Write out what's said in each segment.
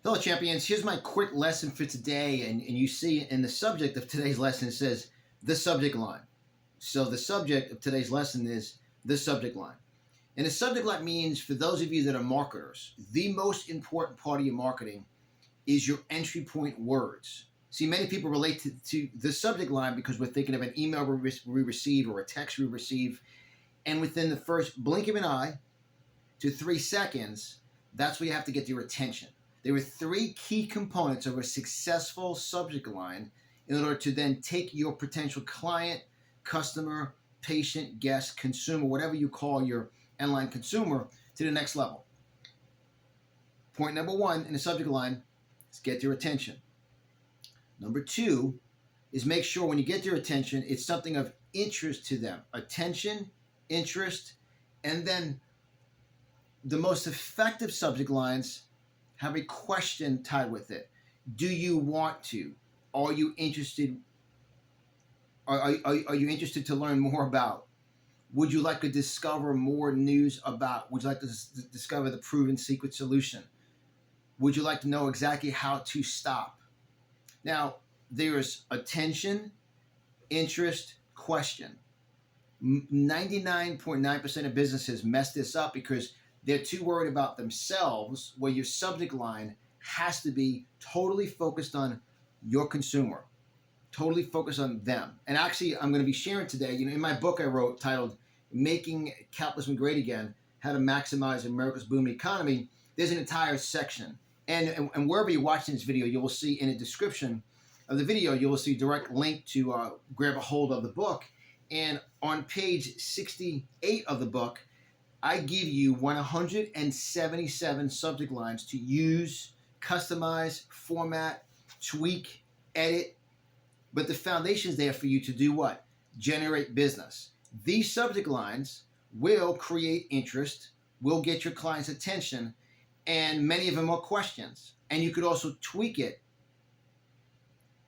Hello, champions. Here's my quick lesson for today. And you see in the subject of today's lesson, it says the subject line. So the subject of today's lesson is the subject line. And the subject line means, for those of you that are marketers, the most important part of your marketing is your entry point words. See, many people relate to the subject line because we're thinking of an email we receive or a text we receive. And within the first blink of an eye to 3 seconds, that's where you have to get your attention. There are 3 key components of a successful subject line in order to then take your potential client, customer, patient, guest, consumer, whatever you call your online consumer, to the next level. Point number 1 in the subject line is get their attention. Number 2 is make sure when you get their attention, it's something of interest to them. Attention, interest, and then the most effective subject lines have a question tied with it. Do you want to? Are you interested? Are you interested to learn more about? Would you like to discover more news about? Would you like to discover the proven secret solution? Would you like to know exactly how to stop? Now, there's attention, interest, question. 99.9% of businesses mess this up because they're too worried about themselves, where your subject line has to be totally focused on your consumer, totally focused on them. And actually, I'm going to be sharing today, in my book I wrote titled Making Capitalism Great Again, How to Maximize America's Booming Economy, there's an entire section. And wherever you're watching this video, you will see in the description of the video, you will see a direct link to grab a hold of the book. And on page 68 of the book, I give you 177 subject lines to use, customize, format, tweak, edit. But the foundation is there for you to do what? Generate business. These subject lines will create interest, will get your client's attention, and many of them are questions. And you could also tweak it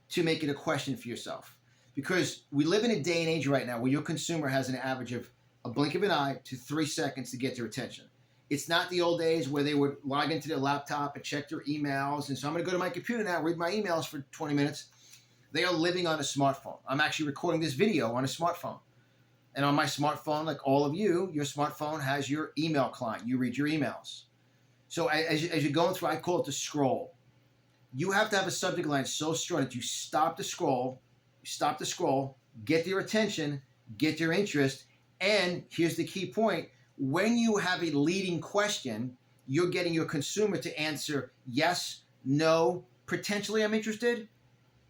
to make it a question for yourself. Because we live in a day and age right now where your consumer has an average of a blink of an eye to 3 seconds to get their attention. It's not the old days where they would log into their laptop and check their emails. And so I'm going to go to my computer now, read my emails for 20 minutes. They are living on a smartphone. I'm actually recording this video on a smartphone. And on my smartphone, like all of you, your smartphone has your email client. You read your emails. So as you're going through, I call it the scroll. You have to have a subject line so strong that you stop the scroll, get their attention, get their interest. And here's the key point. When you have a leading question, you're getting your consumer to answer yes, no, potentially I'm interested.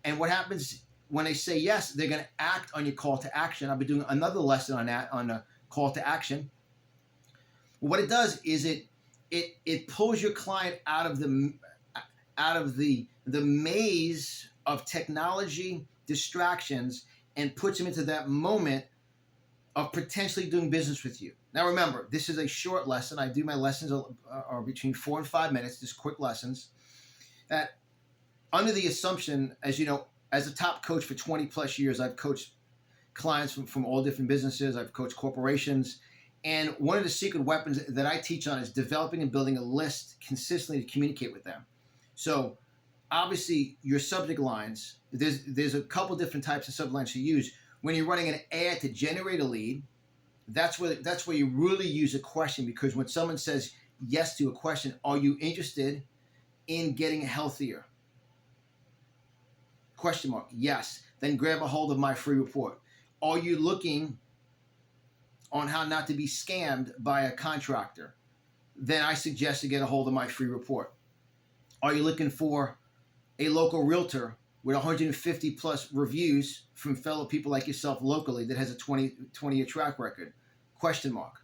And what happens when they say yes, they're going to act on your call to action. I'll be doing another lesson on that, on the call to action. What it does is it pulls your client out of the maze of technology distractions and puts them into that moment of potentially doing business with you. Now remember, this is a short lesson. I do my lessons are between 4 and 5 minutes, just quick lessons. That under the assumption, as you know, as a top coach for 20 plus years, I've coached clients from all different businesses. I've coached corporations. And one of the secret weapons that I teach on is developing and building a list consistently to communicate with them. So obviously your subject lines, there's a couple different types of subject lines to use. When you're running an ad to generate a lead, that's where you really use a question, because when someone says yes to a question, are you interested in getting healthier? Question mark, yes. Then grab a hold of my free report. Are you looking on how not to be scammed by a contractor? Then I suggest to get a hold of my free report. Are you looking for a local realtor with 150 plus reviews from fellow people like yourself locally that has a 20-year track record? Question mark.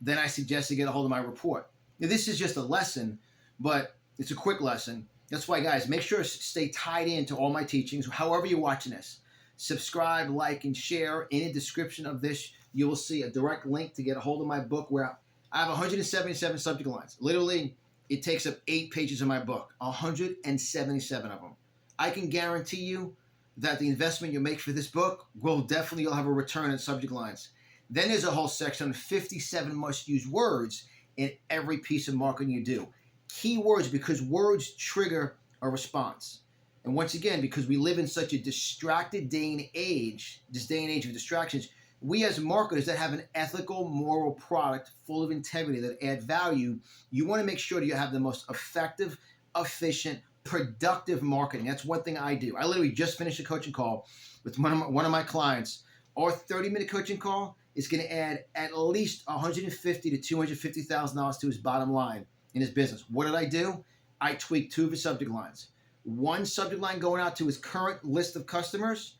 Then I suggest to get a hold of my report. Now, this is just a lesson, but it's a quick lesson. That's why, guys, make sure to stay tied into all my teachings, however you're watching this. Subscribe, like, and share. In the description of this, you will see a direct link to get a hold of my book, where I have 177 subject lines. Literally, it takes up 8 pages of my book, 177 of them. I can guarantee you that the investment you make for this book will definitely, you'll have a return in subject lines. Then there's a whole section on 57 must-use words in every piece of marketing you do. Keywords, because words trigger a response. And once again, because we live in such a distracted day and age, this day and age of distractions, we as marketers that have an ethical, moral product full of integrity that add value, you want to make sure that you have the most effective, efficient, productive marketing. That's one thing I do. I literally just finished a coaching call with one of my clients. Our 30-minute coaching call is going to add at least $150,000 to $250,000 to his bottom line in his business. What did I do? I tweaked two of his subject lines. One subject line going out to his current list of customers,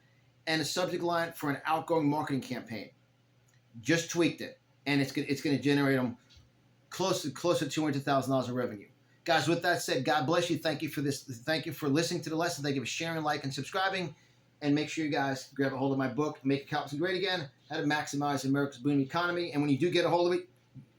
and a subject line for an outgoing marketing campaign. Just tweaked it, and it's going to generate them close to $200,000 of revenue. Guys, with that said, God bless you. Thank you for this. Thank you for listening to the lesson. Thank you for sharing, like, and subscribing. And make sure you guys grab a hold of my book, Make Accountants Great Again, How to Maximize America's Booming Economy. And when you do get a hold of it,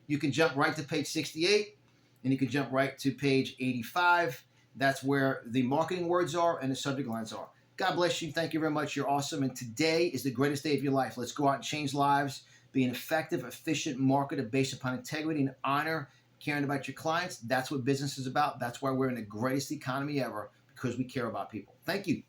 you can jump right to page 68, and you can jump right to page 85. That's where the marketing words are and the subject lines are. God bless you. Thank you very much. You're awesome. And today is the greatest day of your life. Let's go out and change lives. Be an effective, efficient marketer based upon integrity and honor, caring about your clients. That's what business is about. That's why we're in the greatest economy ever, because we care about people. Thank you.